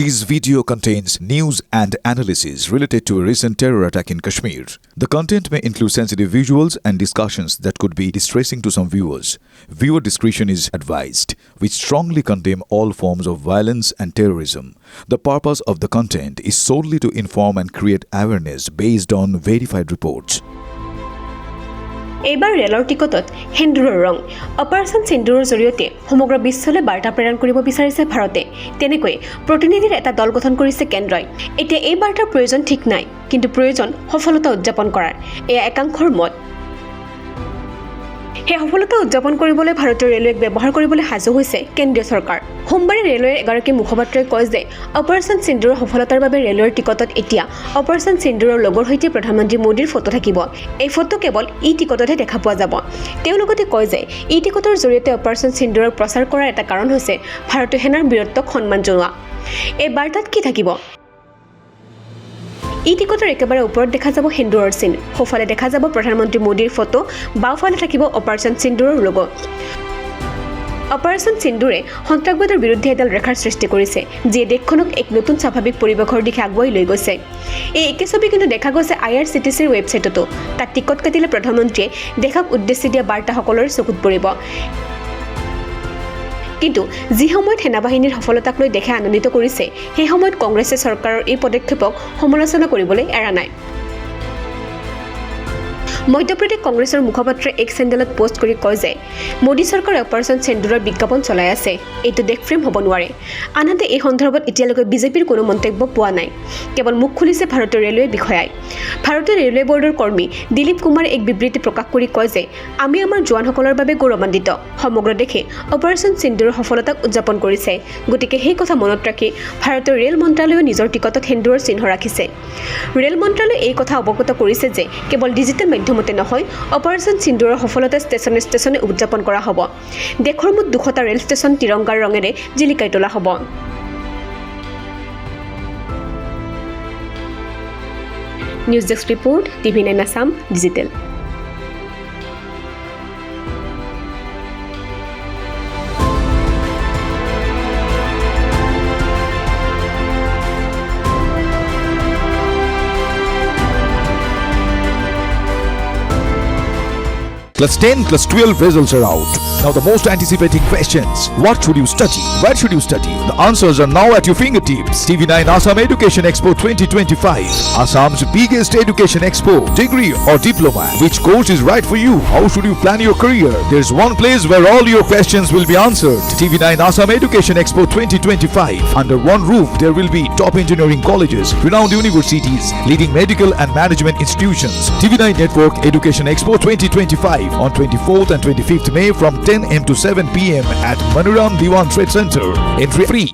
This video contains news and analysis related to a recent terror attack in Kashmir. The content may include sensitive visuals and discussions that could be distressing to some viewers. Viewer discretion is advised. We strongly condemn all forms of violence and terrorism. The purpose of the content is solely to inform and create awareness based on verified reports. এইবাৰ ৰেলৰ টিকটত সেন্দুৰৰ ৰং operation সিন্দুৰৰ জৰিয়তে সমগ্ৰ বিশ্বলৈ বাৰ্তা প্ৰেৰণ কৰিব বিচাৰিছে ভাৰতে। তেনেকৈ প্ৰতিনিধিৰ এটা দল গঠন কৰিছে কেন্দ্ৰই। এতিয়া এই বাৰ্তাৰ প্ৰয়োজন ঠিক নাই, কিন্তু প্ৰয়োজন সফলতা উদযাপন কৰাৰ। এয়া একাংশৰ মত। সেই সফলতা উদযাপন কৰিবলৈ ভাৰতীয় ৰেলৱেক ব্যৱহাৰ কৰিবলৈ সাজু হৈছে কেন্দ্ৰীয় চৰকাৰ। সোমবাৰে ৰেলৱেৰ এগৰাকী মুখপাত্ৰই কয় যে অপাৰেশ্যন সিন্দুৰৰ সফলতাৰ বাবে ৰেলৱেৰ টিকটত এতিয়া অপাৰেশ্যন সিন্দুৰৰ লগৰ সৈতে প্ৰধানমন্ত্ৰী মোদীৰ ফটো থাকিব। এই ফটো কেৱল টিকটতহে দেখা পোৱা যাব। তেওঁ লগতে কয় যে টিকটৰ জৰিয়তে অপাৰেশ্যন সিন্দুৰক প্ৰচাৰ কৰাৰ এটা কাৰণ হৈছে ভাৰতীয় সেনাৰ বীৰত্বক সন্মান জনোৱা। এই বাৰ্তাত কি থাকিব? টিকটৰ একেবাৰে ওপৰত দেখা যাব সেন্দুৰৰ চিন, সোঁফালে দেখা যাব প্ৰধানমন্ত্ৰী মোদীৰ ফটো, বাওঁফালে থাকিব অপাৰেশ্যন সিন্দুৰৰ লোগো। অপাৰেশ্যন সিন্দুৰে সন্ত্ৰাসবাদৰ বিৰুদ্ধে এডাল ৰেখাৰ সৃষ্টি কৰিছে, যিয়ে দেশখনক এক নতুন স্বাভাৱিক পৰিৱেশৰ দিশে আগুৱাই লৈ গৈছে। এই একে ছবি কিন্তু দেখা গৈছে IRCTCৰ ৱেবছাইটতো। তাত টিকট কাটিলে প্ৰধানমন্ত্ৰীয়ে দেশক উদ্দেশ্যি দিয়া বাৰ্তাসকলৰ চকুত পৰিব। কিন্তু যি সময়ত সেনাবাহিনীৰ সফলতাক লৈ দেশে আনন্দিত কৰিছে, সেই সময়ত কংগ্ৰেছে চৰকাৰৰ এই পদক্ষেপক সমালোচনা কৰিবলৈ এৰা নাই। মধ্যপ্ৰদেশ কংগ্ৰেছৰ মুখপাত্ৰই এক চেণ্ডেলত পোষ্ট কৰি কয় যে মোদী চৰকাৰে অপাৰেশ্যন সিন্দুৰৰ বিজ্ঞাপন চলাই আছে। এইটো দেশ প্ৰেম হ'ব নোৱাৰে। আনহাতে এই সন্দৰ্ভত এতিয়ালৈকে বিজেপিৰ কোনো মন্তব্য পোৱা নাই। কেৱল মুখ খুলিছে ভাৰতীয় ৰেলৱে বিষয়াই। ভাৰতীয় ৰেলৱে বৰ্ডৰ কৰ্মী দিলীপ কুমাৰে এক বিবৃতি প্ৰকাশ কৰি কয় যে আমি আমাৰ জোৱানসকলৰ বাবে গৌৰৱান্বিত। সমগ্ৰ দেশে অপাৰেশ্যন সিন্দুৰৰ সফলতাক উদযাপন কৰিছে। গতিকে সেই কথা মনত ৰাখি ভাৰতীয় ৰেল মন্ত্ৰালয়েও নিজৰ টিকটত সেন্দুৰৰ চিহ্ন ৰাখিছে। ৰেল মন্ত্ৰালয়ে এই কথা অৱগত কৰিছে যে কেৱল ডিজিটেল মাধ্যমতে নহয়, অপাৰেশ্যন সিন্দুৰৰ সফলতা ষ্টেচনে ষ্টেচনে উদযাপন কৰা হ'ব। দেশৰ মুঠ 200টা ৰেল ষ্টেচন তিৰংগাৰ ৰঙেৰে জিলিকাই তোলা হ'ব। News desk report, TV9 Assam digital. Class 10, Class 12 results are out. Now the most anticipating questions: what should you study? Where should you study? The answers are now at your fingertips. TV9 Assam Education Expo 2025, Assam's biggest education expo. Degree or diploma, which course is right for you? How should you plan your career? There's one place where all your questions will be answered. TV9 Assam Education Expo 2025. Under one roof, there will be top engineering colleges, renowned universities, leading medical and management institutions. TV9 Network Education Expo 2025 on 24th and 25th May from 10 am to 7 pm at Manuram Diwan Trade Center. Entry free.